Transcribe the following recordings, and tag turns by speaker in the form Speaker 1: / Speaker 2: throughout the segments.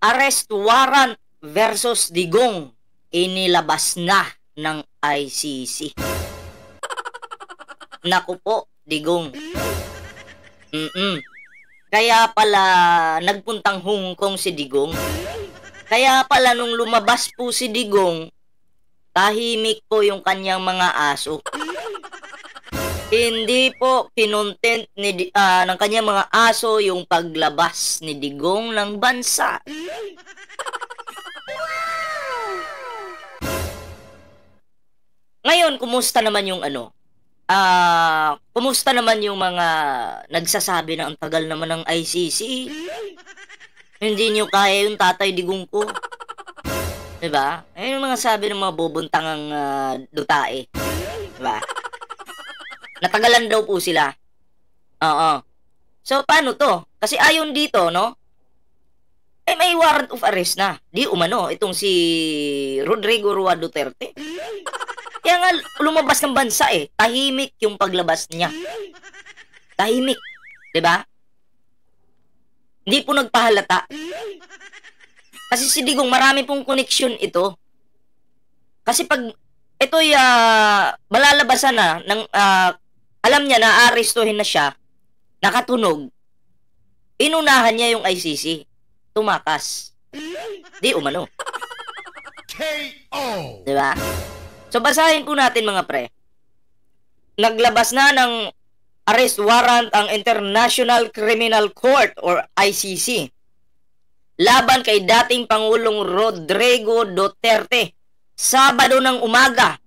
Speaker 1: Arrest warrant versus Digong inilabas na ng ICC. Naku po, Digong. Kaya pala nagpuntang Hong Kong si Digong. Kaya pala nung lumabas po si Digong, tahimik po yung kanyang mga aso. Hindi po kinontent ng kanyang mga aso yung paglabas ni Digong ng bansa. Ngayon, kumusta naman yung kumusta naman yung mga nagsasabi na ang tagal naman ng ICC? Hindi nyo kaya yung Tatay Digong ko. Diba? Ayun yung mga sabi ng mga bubuntangang dutae. Diba? Natagalan daw po sila. Oo. So, paano to? Kasi ayon dito, no? May warrant of arrest na. Di umano, itong si Rodrigo Roa Duterte. Kaya nga, lumabas ng bansa eh. Tahimik yung paglabas niya. Tahimik. Diba? Hindi po nagpahalata. Kasi si Digong, marami pong connection ito. Kasi pag ito'y malalabasan na, alam niya na arestuhin na siya, nakatunog, inunahan niya yung ICC. Tumakas. Di umano.
Speaker 2: KO!
Speaker 1: Diba? So, basahin po natin mga pre. Naglabas na ng arrest warrant ang International Criminal Court or ICC laban kay dating Pangulong Rodrigo Duterte. Sabado ng umaga,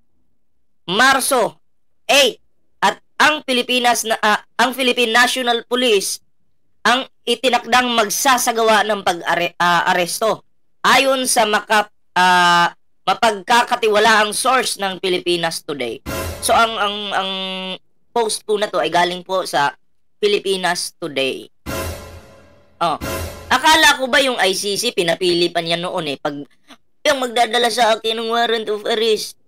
Speaker 1: Marso 8, at ang Philippine National Police ang itinakdang magsasagawa ng pag-aresto ayon sa mapagkakatiwalaang source ng Pilipinas Today. So ang post po na to ay galing po sa Pilipinas Today. Akala ko ba yung ICC pinapili pa niya noon eh, pag yung magdadala sa akin ng warrant of arrest,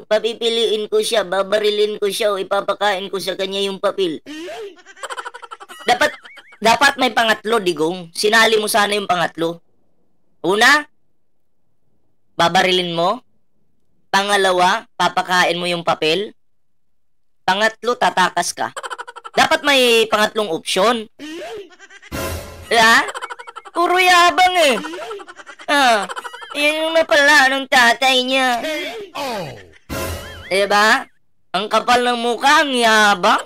Speaker 1: papipiliin ko siya, babarilin ko siya, o ipapakain ko sa kanya yung papel. Dapat may pangatlo, Digong. Sinali mo sana yung pangatlo. Una, babarilin mo. Pangalawa, papakain mo yung papel. Pangatlo, tatakas ka. Dapat may pangatlong opsyon. Puro yabang eh. Yan yung napala ng tatay niya. Diba? Ang kapal ng mukha, ang yabang.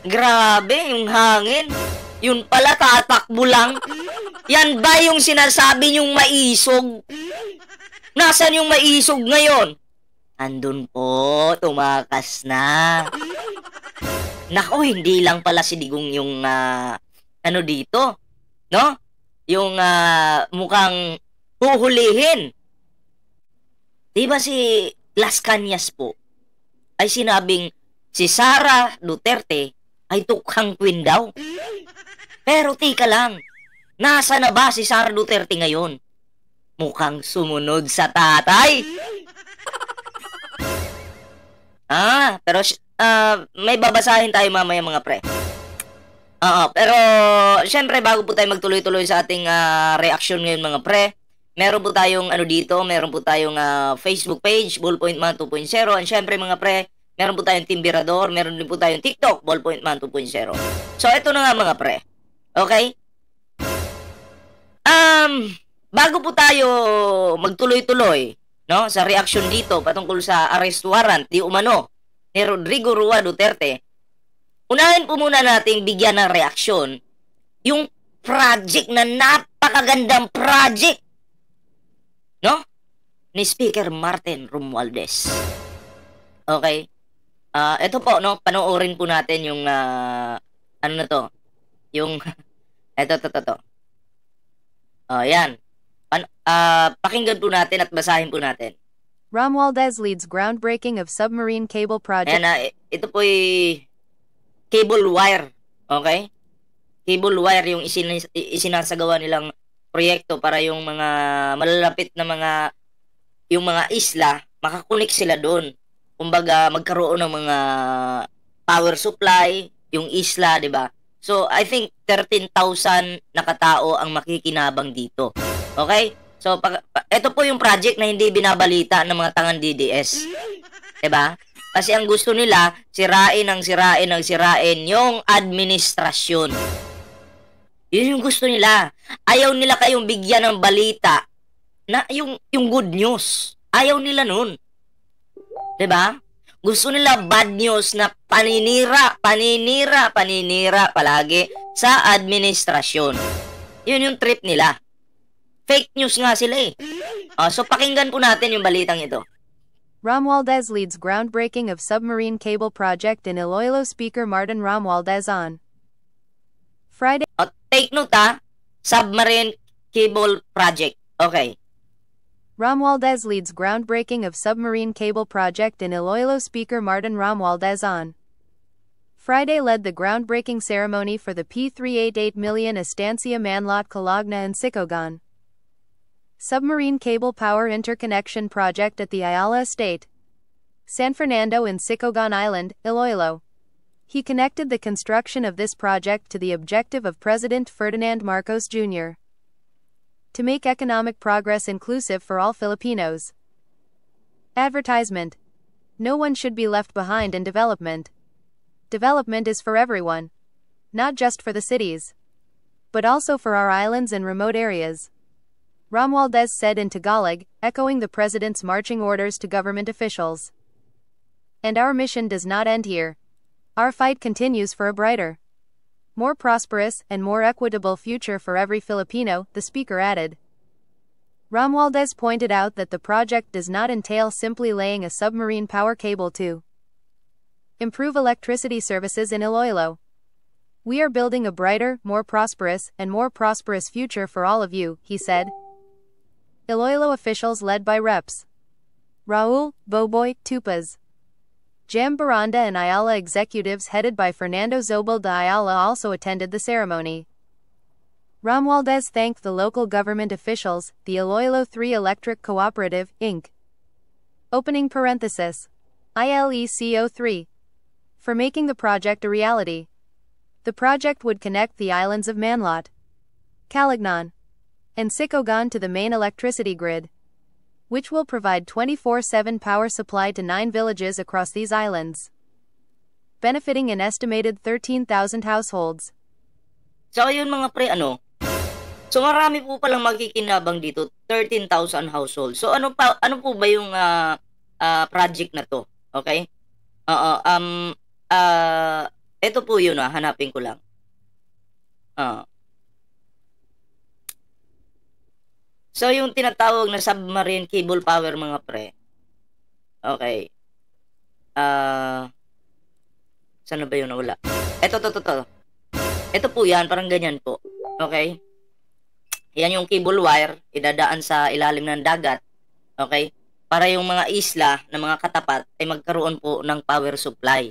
Speaker 1: Grabe, yung hangin. Yun pala, tatakbo lang. Yan ba yung sinasabi niyong maisog? Nasaan yung maisog ngayon? Andun po, tumakas na. Nako, hindi lang pala si Digong yung dito, no? Yung mukhang huhulihin. Diba si Las Cañas po ay sinabing si Sara Duterte ay tukhang queen daw. Pero tika lang, nasa na ba si Sara Duterte ngayon? Mukhang sumunod sa tatay. Pero may babasahin tayo mamaya mga pre. Pero syempre bago po tayo magtuloy-tuloy sa ating reaction ngayon mga pre, meron po tayong meron po tayong Facebook page, Ballpoint Man 2.0, and syempre mga pre, meron po tayong Timbirador, meron din po tayong TikTok, Ballpoint Man 2.0. So ito na nga mga pre. Okay? Bago po tayo magtuloy-tuloy, no, sa reaction dito patungkol sa arrest warrant di umano ni Rodrigo Roa Duterte, unahin po muna nating bigyan ng reaksyon yung project na napakagandang project, no, ni Speaker Martin Romualdez. Okay? Ito po, no, panoorin po natin yung yung ito. Yan. Pakinggan po natin at basahin po natin.
Speaker 3: Romualdez leads groundbreaking of submarine cable project.
Speaker 1: Ayan, ito po ay cable wire. Okay? Cable wire yung isinasagawa nilang proyekto para yung mga malalapit na yung mga isla, makakunik sila doon. Kumbaga, magkaroon ng mga power supply, yung isla, di ba? So, I think 13,000 na katao ang makikinabang dito. Okay? So, ito po yung project na hindi binabalita ng mga tangang DDS. Diba? Kasi ang gusto nila, sirain yung administrasyon. Yun yung gusto nila. Ayaw nila kayong bigyan ng balita na yung good news. Ayaw nila nun. Diba? Gusto nila bad news na paninira palagi sa administrasyon. Yun yung trip nila. Fake news nga sila eh. So pakinggan po natin yung balitang ito.
Speaker 3: Romualdez leads groundbreaking of submarine cable project in Iloilo. Speaker Martin Romualdez on Friday.
Speaker 1: Take note submarine cable project. Okay.
Speaker 3: Romualdez leads groundbreaking of submarine cable project in Iloilo. Speaker Martin Romualdez on Friday led the groundbreaking ceremony for the P388 million Estancia Manlot Calagna and Sicogon submarine cable power interconnection project at the Ayala Estate, San Fernando in Sicogon Island, Iloilo. He connected the construction of this project to the objective of President Ferdinand Marcos Jr. to make economic progress inclusive for all Filipinos. Advertisement. No one should be left behind in development. Development is for everyone, not just for the cities, but also for our islands and remote areas. Romualdez said in Tagalog, echoing the president's marching orders to government officials. And our mission does not end here. Our fight continues for a brighter, more prosperous, and more equitable future for every Filipino, the speaker added. Romualdez pointed out that the project does not entail simply laying a submarine power cable to improve electricity services in Iloilo. We are building a brighter, more prosperous future for all of you, he said. Iloilo officials led by Reps. Raul Boboy Tupas, Jam Baranda and Ayala executives headed by Fernando Zobel de Ayala also attended the ceremony. Romualdez thanked the local government officials, the Iloilo 3 Electric Cooperative, Inc. Opening parenthesis. ILECO3. For making the project a reality. The project would connect the islands of Manlot, Calagnan, and Sicogon to the main electricity grid, which will provide 24/7 power supply to 9 villages across these islands, benefiting an estimated 13,000 households.
Speaker 1: So ayun mga pre, so marami po palang makikinabang dito, 13,000 households. So ano po ba yung project na to? Okay? Ito po yun, hanapin ko lang. So, yung tinatawag na submarine cable power, mga pre. Okay. Saan ba yun nawala? Ito. Ito po yan, parang ganyan po. Okay? Yan yung cable wire, idadaan sa ilalim ng dagat. Okay? Para yung mga isla na mga katapat ay magkaroon po ng power supply.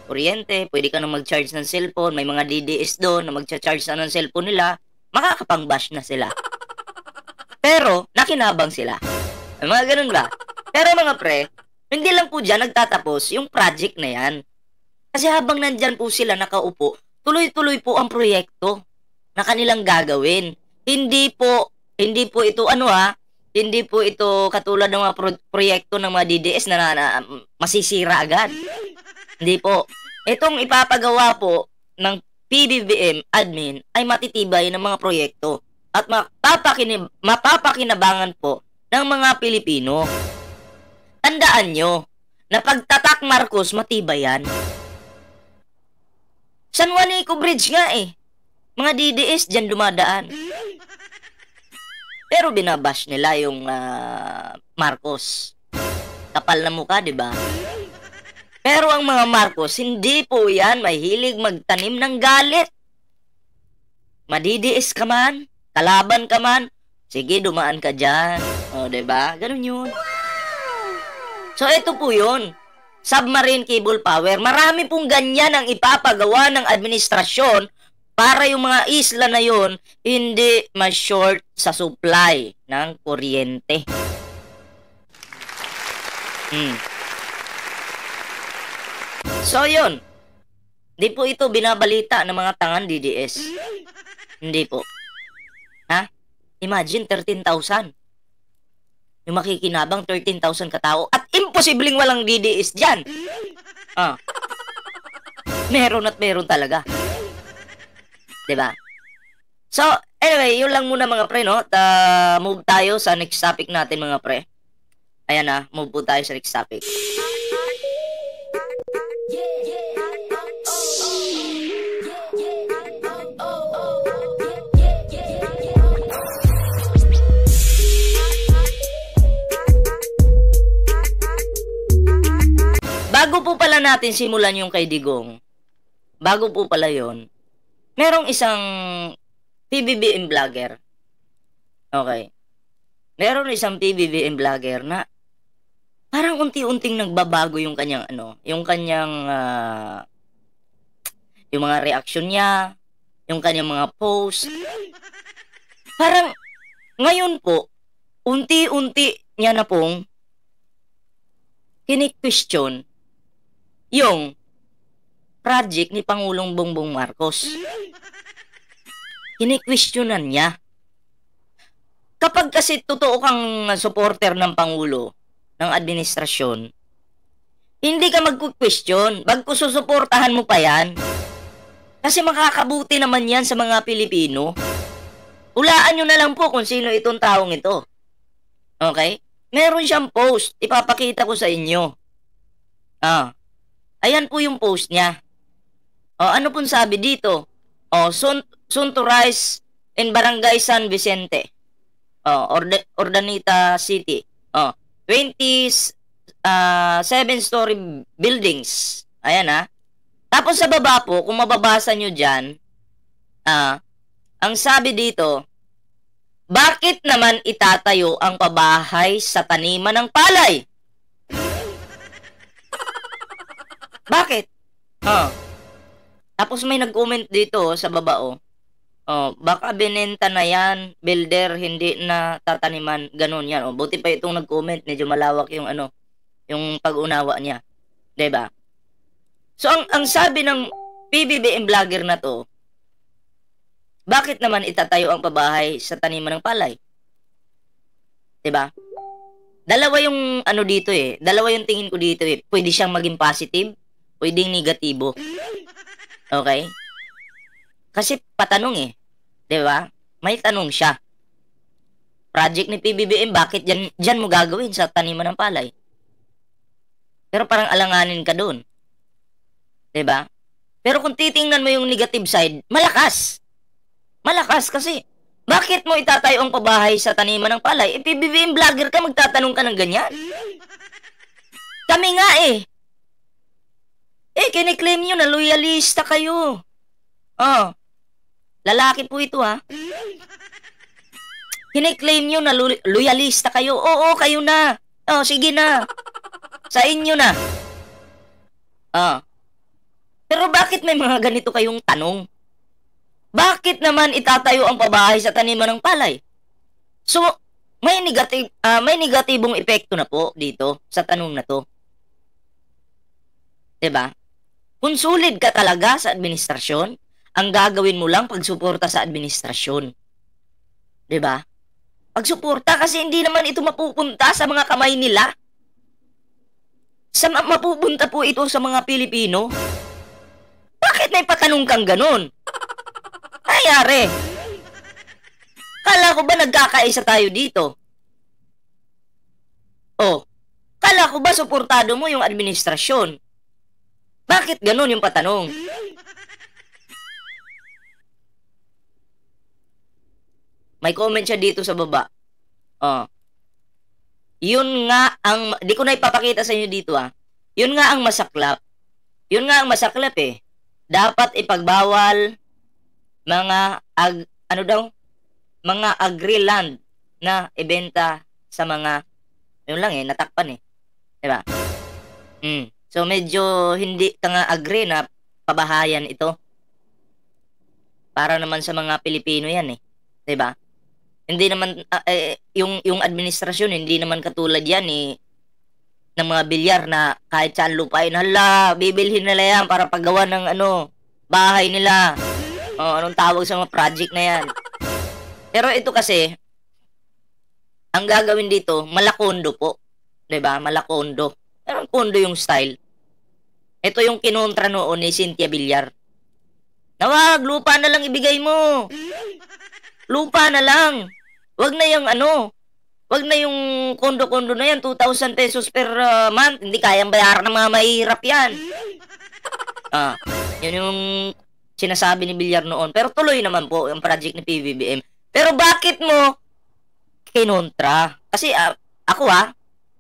Speaker 1: Kuryente, pwede ka na mag-charge ng cellphone, may mga DDS doon na mag-charge na ng cellphone nila, makakapang-bash na sila. Pero, nakinabang sila. Mga ganun ba? Pero mga pre, hindi lang po dyan nagtatapos yung project na yan. Kasi habang nandyan po sila nakaupo, tuloy-tuloy po ang proyekto na kanilang gagawin. Hindi po ito hindi po ito katulad ng mga proyekto ng mga DDS na masisira agad. Hindi po. Itong ipapagawa po ng PBBM admin ay matitibay ng mga proyekto at mapapakinabangan po ng mga Pilipino. Tandaan nyo na pagtatak Marcos matibay yan. San Juanico Bridge nga mga DDS dyan dumadaan. Pero binabash nila yung Marcos. Kapal na mukha, di ba? Pero ang mga Marcos, hindi po yan mahilig magtanim ng galit. Madidiis ka man, kalaban ka man, sige, dumaan ka dyan. O, diba? Ganun yun. So, ito po yun. Submarine cable power. Marami pong ganyan ang ipapagawa ng administrasyon para yung mga isla na yun hindi ma-short sa supply ng kuryente. So, yun. Hindi po ito binabalita ng mga tangan DDS. Hindi po. Ha? Imagine, 13,000. Yung makikinabang, 13,000 katao. At imposibleng walang DDS dyan. Ah. Meron at meron talaga. Diba? So, anyway, yun lang muna mga pre, no? Move tayo sa next topic natin mga pre. Ayan na, move po tayo sa next topic. Bago po pala natin simulan yung kay Digong, bago po pala yon, merong isang PBBM vlogger. Okay. Meron isang PBBM vlogger na parang unti-unting nagbabago yung kanyang yung kanyang yung mga reaction niya, yung kanyang mga post. Parang ngayon po, unti-unti niya na pong kini-question yung project ni Pangulong Bongbong Marcos. Kini-questionan niya. Kapag kasi totoo kang supporter ng Pangulo, ng administrasyon, hindi ka magku-question, bagkus susuportahan mo pa yan. Kasi makakabuti naman yan sa mga Pilipino. Hulaan nyo na lang po kung sino itong taong ito. Okay? Meron siyang post, ipapakita ko sa inyo. Ayan po yung post niya. Ano pong sabi dito? Soon to rise in Barangay San Vicente. Ordanita City. 7-story buildings. Ayan ha. Tapos sa baba po, kung mababasa nyo dyan, ang sabi dito, bakit naman itatayo ang pabahay sa taniman ng palay? Bakit? Tapos may nag-comment dito sa baba baka binenta na yan, builder, hindi na tataniman, ganun yan. Buti pa itong nag-comment, medyo malawak yung yung pag-unawa niya. 'Di ba? So ang sabi ng PBBM vlogger na to, bakit naman itatayo ang pabahay sa taniman ng palay? 'Di ba? Dalawa yung dito dalawa yung tingin ko dito Pwede siyang maging positive, pwedeng negatibo. Okay? Kasi patanong 'di ba? May tanong siya. Project ni PBBM, bakit diyan mo gagawin sa taniman ng palay? Pero parang alanganin ka doon. 'Di ba? Pero kung titingnan mo yung negative side, malakas. Malakas kasi bakit mo itatayo ang pabahay sa taniman ng palay? PBBM vlogger ka, magtatanong ka ng ganyan. Kami nga kiniklaim nyo na loyalista kayo. Lalaki po ito ha. Kiniklaim nyo na loyalista kayo. Oo, kayo na. Sige na. Sa inyo na. Pero bakit may mga ganito kayong tanong? Bakit naman itatayo ang pabahay sa taniman ng palay? So, may negatibong epekto na po dito sa tanong na to. 'Di ba? Kung solid ka talaga sa administrasyon, ang gagawin mo lang pagsuporta sa administrasyon. 'Di ba? Pagsuporta kasi hindi naman ito mapupunta sa mga kamay nila. Mapupunta po ito sa mga Pilipino. Bakit may patanong kang ganun? Ayari. Kala ko ba nagkakaisa tayo dito? Kala ko ba suportado mo yung administrasyon? Bakit ganun yung patanong? May comment siya dito sa baba. Yun nga ang, di ko na ipapakita sa inyo dito Yun nga ang masaklap. Yun nga ang masaklap Dapat ipagbawal mga mga agri-land na ibenta sa mga yun lang natakpan 'di ba? So medyo hindi ka nga agree na pabahayan ito. Para naman sa mga Pilipino yan 'di ba? Hindi naman yung administrasyon hindi naman katulad yan ng mga bilyar na kahit saan lupain, hala, bibilhin nila yan para paggawa ng bahay nila. Anong tawag sa mga project na yan? Pero ito kasi, ang gagawin dito, malakondo po. 'Di ba? Malakondo. Pero kondo yung style. Ito yung kinontra noon ni Cynthia Villar. Nawag, lupa na lang ibigay mo. Lupa na lang. Wag na yung wag na yung kondo-kondo na yan, 2,000 pesos per month. Hindi kayang bayaran ng mga mahihirap yan. Yun yung sinasabi ni Villar noon. Pero tuloy naman po yung project ni PBBM. Pero bakit mo kinontra? Kasi ako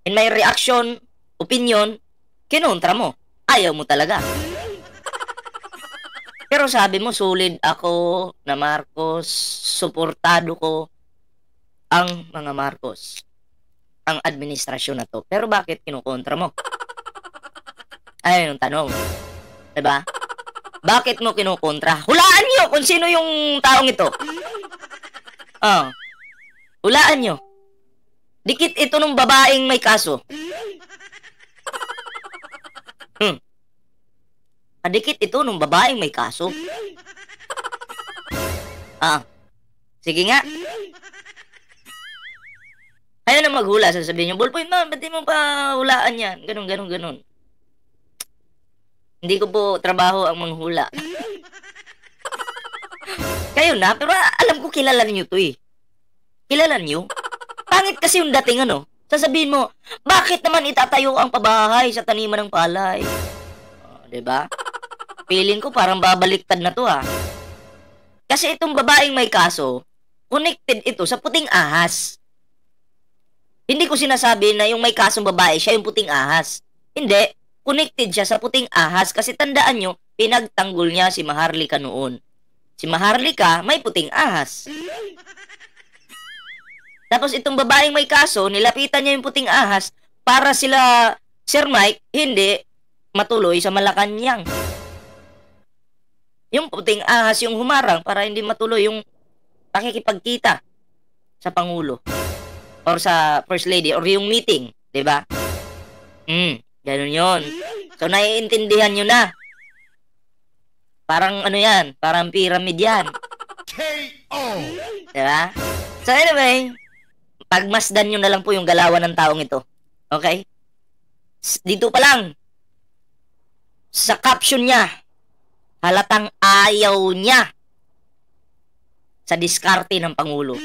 Speaker 1: in my reaction, opinion, kinontra mo. Ayaw mo talaga. Pero sabi mo, solid ako na Marcos, suportado ko ang mga Marcos, ang administrasyon na to. Pero bakit kinukontra mo? Ayun yung tanong. Diba? Bakit mo kinukontra? Hulaan nyo kung sino yung taong ito. Hulaan nyo. Dikit ito ng babaeng may kaso. Kadikit ito ng babaeng may kaso. Sige nga. Ayaw na maghula, sasabihin nyo, ballpoint man, ba't di mo pa hulaan yan? Ganun. Hindi ko po trabaho ang manghula. Kayo na, pero alam ko kilala niyo to eh. Kilala niyo? Pangit kasi yung dating sasabihin mo, bakit naman itatayo ang pabahay sa taniman ng palay? Diba? Feeling ko parang babaliktad na to Kasi itong babaeng may kaso, connected ito sa puting ahas. Hindi ko sinasabi na yung may kasong babae, siya yung puting ahas. Hindi, connected siya sa puting ahas kasi tandaan nyo, pinagtanggol niya si Maharlika noon. Si Maharlika may puting ahas. Tapos itong babaeng may kaso, nilapitan niya yung puting ahas para sila, Sir Mike, hindi matuloy sa Malacanang. Yung puting ahas yung humarang para hindi matuloy yung pakikipagkita sa Pangulo or sa First Lady or yung meeting, 'di ba? Ganun 'yon. So naiintindihan niyo na. Parang yan, parang pyramid yan. KO. 'Di ba? So anyway, pagmasdan niyo na lang po yung galawan ng taong ito. Okay? Dito pa lang sa caption niya, halatang ayaw niya sa diskarte ng Pangulo.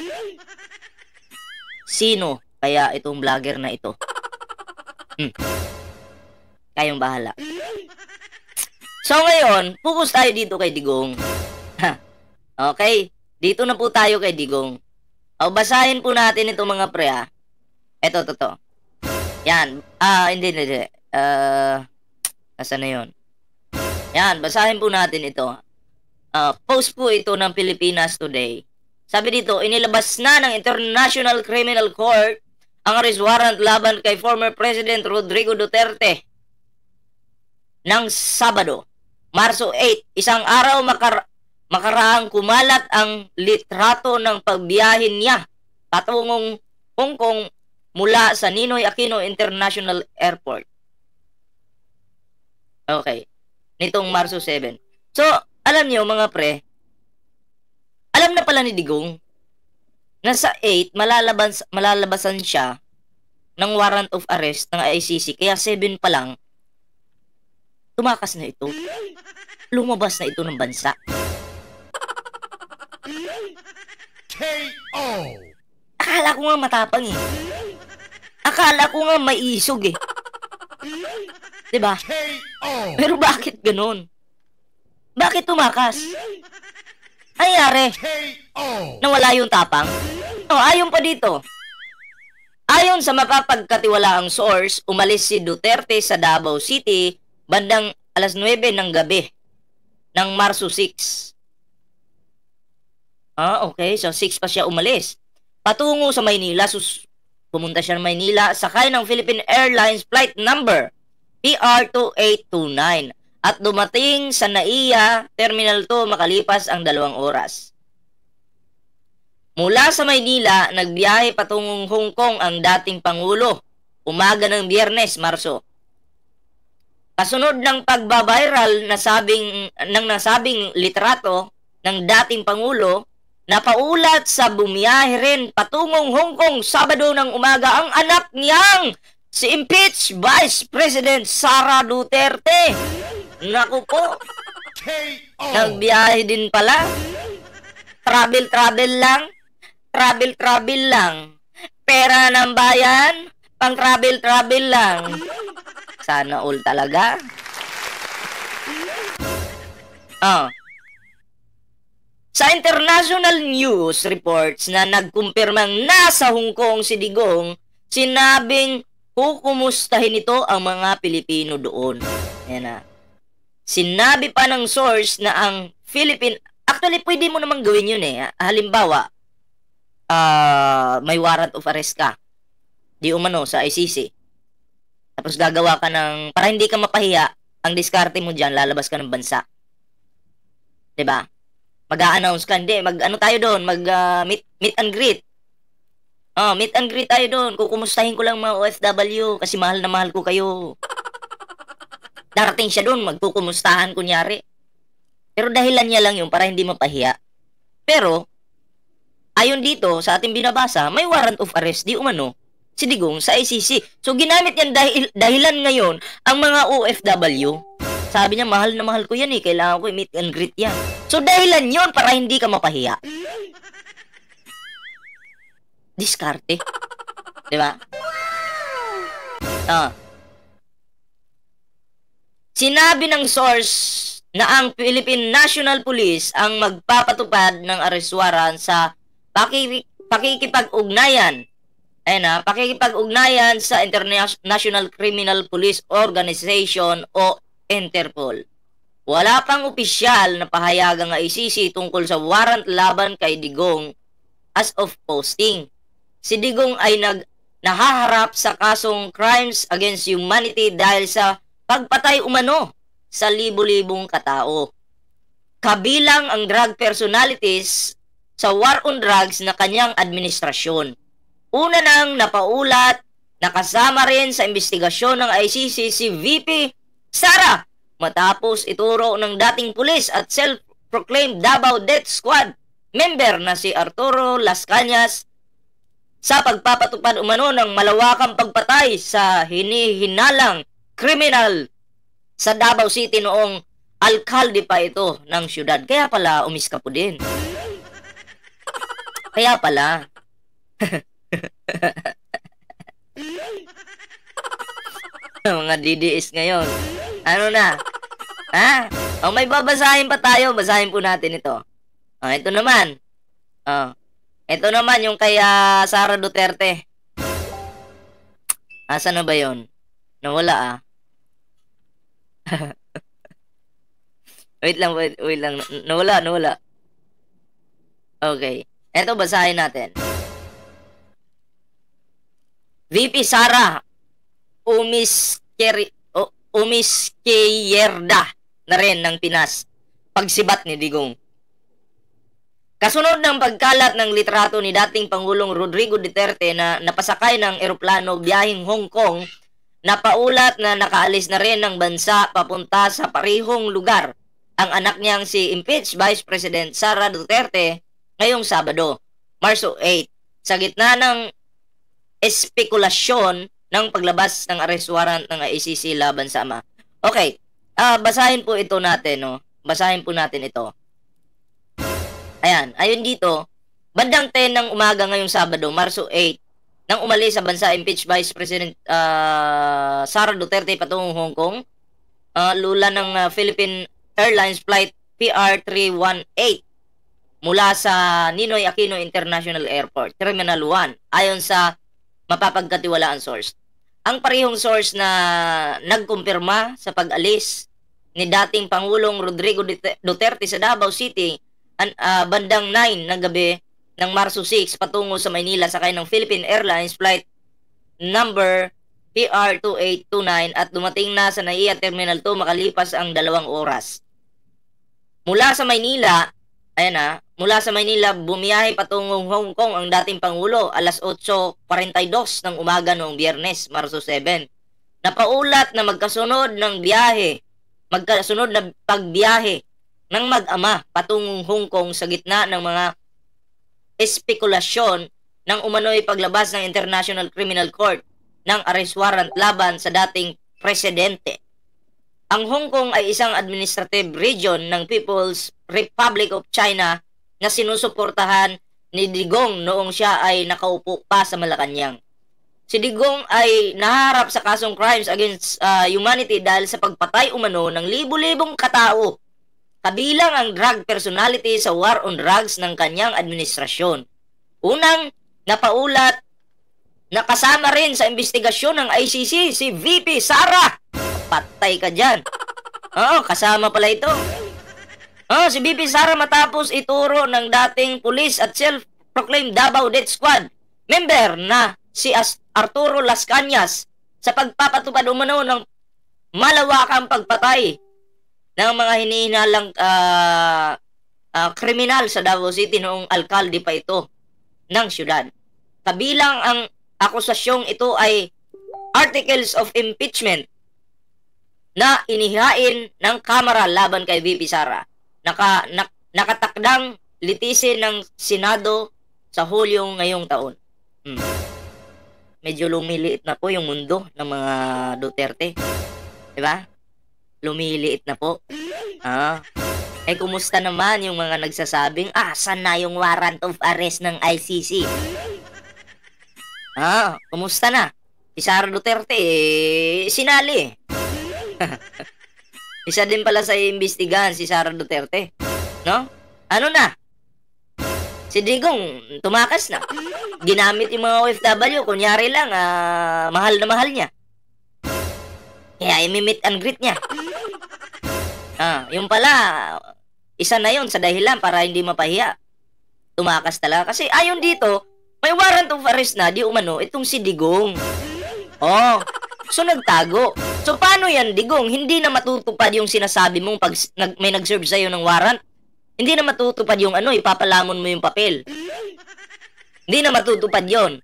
Speaker 1: Sino kaya itong vlogger na ito? Kayong bahala. So ngayon, focus tayo dito kay Digong. Okay? Dito na po tayo kay Digong. Basahin po natin itong mga pre Ito. Yan. Hindi. Asan na yun? Yan, basahin po natin ito. Post po ito ng Pilipinas Today. Sabi dito, inilabas na ng International Criminal Court ang arrest warrant laban kay former President Rodrigo Duterte ng Sabado, Marso 8, isang araw makaraang kumalat ang litrato ng pagbiyahin niya patungong Hong Kong mula sa Ninoy Aquino International Airport. Okay. Nitong Marso 7. So, alam niyo mga pre, alam na pala ni Digong na sa 8 malalabasan siya ng warrant of arrest ng ICC. Kaya 7 pa lang, tumakas na ito. Lumabas na ito ng bansa. KO! Akala ko nga matapang Akala ko nga may isog Diba? Pero bakit ganun? Bakit tumakas? Nangyari? Nawala yung tapang? Ayon pa dito. Ayon sa mapapagkatiwalaang source, umalis si Duterte sa Davao City bandang alas 9 ng gabi ng Marso 6. Okay. So 6 pa siya umalis. Patungo sa Maynila. Pumunta siya ng Maynila, sakay ng Philippine Airlines flight number PR2829 at dumating sa NAIA Terminal 2 makalipas ang 2 oras. Mula sa Maynila, nagbiyahe patungong Hong Kong ang dating Pangulo umaga ng Biyernes, Marso. Kasunod ng pagbabiral ng nasabing litrato ng dating Pangulo, napaulat sa bumiyahe rin patungong Hong Kong Sabado ng umaga ang anak niyang si impeached Vice President Sara Duterte. Naku po, nagbiyahe din pala. Travel lang. Pera ng bayan, pang travel lang. Sana all talaga. Sa international news reports na nagkumpirmang nasa Hong Kong si Digong, sinabing kukumustahin ito ang mga Pilipino doon. Ayan na. Sinabi pa ng source na ang actually pwede mo namang gawin yun eh. Halimbawa, may warrant of arrest ka. Di umano sa ICC. Tapos gagawa ka para hindi ka mapahiya, ang diskarte mo dyan, lalabas ka ng bansa. Diba? Mag-a-announce ka, hindi, tayo doon, meet and greet. Meet and greet tayo doon. Kukumustahin ko lang mga OFW kasi mahal na mahal ko kayo. Darating siya doon, magkukumustahan kunyari. Pero dahilan niya lang yun para hindi mapahiya. Pero, ayon dito, sa ating binabasa, may warrant of arrest, di umano, si Digong sa ICC. So, ginamit yan dahilan ngayon ang mga OFW. Sabi niya, mahal na mahal ko yan eh. Kailangan ko meet and greet yan. So, dahilan yon para hindi ka mapahiya. Diskarte. Diba? Sinabi ng source na ang Philippine National Police ang magpapatupad ng arrest warrant sa pakikipag-ugnayan. Pakikipag-ugnayan sa International Criminal Police Organization o Interpol. Wala pang opisyal na pahayagang ICC tungkol sa warrant laban kay Digong as of posting. Si Digong ay nahaharap sa kasong crimes against humanity dahil sa pagpatay umano sa libu-libong katao. Kabilang ang drug personalities sa war on drugs na kanyang administrasyon. Una nang napaulat na kasama rin sa investigasyon ng ICC si VP Sara matapos ituro ng dating pulis at self-proclaimed Davao Death Squad member na si Arturo Las Cañas sa pagpapatupad umano ng malawakang pagpatay sa hinihinalang kriminal sa Davao City noong alkalde pa ito ng syudad. Kaya pala umiska po din. Kaya pala. Mga DDS ngayon. Ano na? May babasahin pa tayo. Basahin po natin ito. Ito naman. Ito naman yung kay Sara Duterte. Asan na ba yun? Nawala wait lang. Nawala. Okay. Ito basahin natin. VP Sara umiskeyerda na rin ng Pinas pagsibat ni Digong. Kasunod ng pagkalat ng litrato ni dating Pangulong Rodrigo Duterte na napasakay ng eroplano biyaheng Hong Kong, napaulat na nakaalis na rin ng bansa papunta sa parehong lugar ang anak niyang si impeached Vice President Sara Duterte ngayong Sabado, Marso 8, sa gitna ng espekulasyon ng paglabas ng arrest warrant ng ICC laban sa ama. Okay, basahin po ito natin, no? Basahin po natin ito. Ayan, ayon dito, bandang 10 ng umaga ngayong Sabado, Marso 8, nang umalis sa bansa impeached Vice President Sara Duterte patungong Hong Kong, lula ng Philippine Airlines Flight PR318 mula sa Ninoy Aquino International Airport, Terminal 1, ayon sa mapapagkatiwalaan source. Ang parehong source na nagkumpirma sa pag-alis ni dating Pangulong Rodrigo Duterte sa Davao City bandang 9 ng gabi ng Marso 6 patungo sa Maynila sakay ng Philippine Airlines Flight number PR2829 at dumating na sa NAIA Terminal 2 makalipas ang 2 oras. Mula sa Maynila, mula sa Maynila, bumiyahe patungong Hong Kong ang dating Pangulo alas 8:42 ng umaga noong Biyernes, Marso 7. Napaulat na magkasunod na pagbiyahe ng mag-ama patungong Hong Kong sa gitna ng mga espekulasyon ng umano'y paglabas ng International Criminal Court ng arrest warrant laban sa dating presidente. Ang Hong Kong ay isang administrative region ng People's Republic of China na sinusuportahan ni Digong noong siya ay nakaupo pa sa Malacanang. Si Digong ay naharap sa kasong crimes against humanity dahil sa pagpatay umano ng libu-libong katao, kabilang ang drug personality sa war on drugs ng kanyang administrasyon. Unang napaulat na kasama rin sa investigasyon ng ICC si VP Sara. Patay ka dyan. Oo, kasama pala ito. Si VP Sara matapos ituro ng dating pulis at self-proclaimed Davao Death Squad member na si Arturo Las Cañas sa pagpapatupad umano ng malawakang pagpatay ng mga hinihinalang kriminal sa Davao City noong alkalde pa ito ng syudad. Kabilang ang akusasyong ito ay articles of impeachment na inihain ng Kamara laban kay VP Sara. Nakatakdang litisin ng Senado sa Hulyo ngayong taon. Medyo lumiliit na po yung mundo ng mga Duterte. Diba? Lumiliit na po. Kumusta naman yung mga nagsasabing, saan na yung warrant of arrest ng ICC? Kumusta na? Si Sara Duterte, sinali. Isa din pala sa imbestigahan si Sara Duterte. No? Ano na? Si Digong, tumakas na. Ginamit yung mga OFW, kunyari lang, mahal na mahal niya. Kaya imi-meet and greet niya. Yung pala, isa na yun sa dahilan para hindi mapahiya. Tumakas talaga. Kasi ayon dito, may warrant of arrest na, di umano, itong si Digong. So nagtago. So paano yan, Digong? Hindi na matutupad yung sinasabi mong pag may nag-serve sa'yo ng warrant. Hindi na matutupad yung ipapalamon mo yung papel. Hindi na matutupad yon.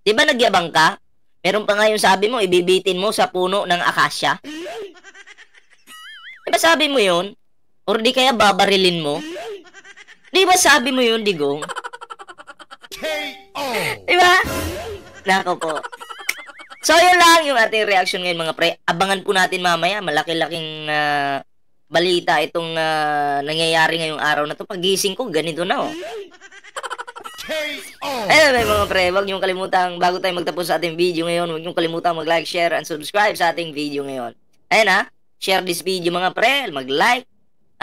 Speaker 1: Di ba nagyabang ka? Meron pa nga yung sabi mo, ibibitin mo sa puno ng akasya. Di ba sabi mo yun? Or di kaya babarilin mo? Di ba sabi mo yun, Digong? Di ba? Nako po. So, yun lang yung ating reaction ngayon mga pre. Abangan po natin mamaya. Malaki-laking balita itong nangyayari ngayong araw na to. Pagising ko, ganito na Anyway mga pre, huwag niyong kalimutan, bago tayo magtapos sa ating video ngayon, huwag niyong kalimutan mag-like, share, and subscribe sa ating video ngayon. Ayan share this video mga pre, mag-like,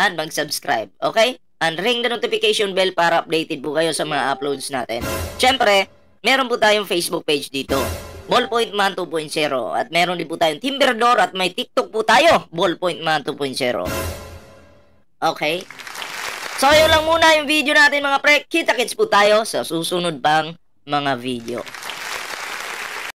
Speaker 1: and mag-subscribe. Okay? And ring the notification bell para updated po kayo sa mga uploads natin. Siyempre, meron po tayong Facebook page dito, Ballpoint Man 2.0. At meron din po tayong Timberdor at may TikTok po tayo, Ballpoint Man 2.0. Okay? So, yun lang muna yung video natin mga pre. Kita-kits po tayo sa susunod pang mga video.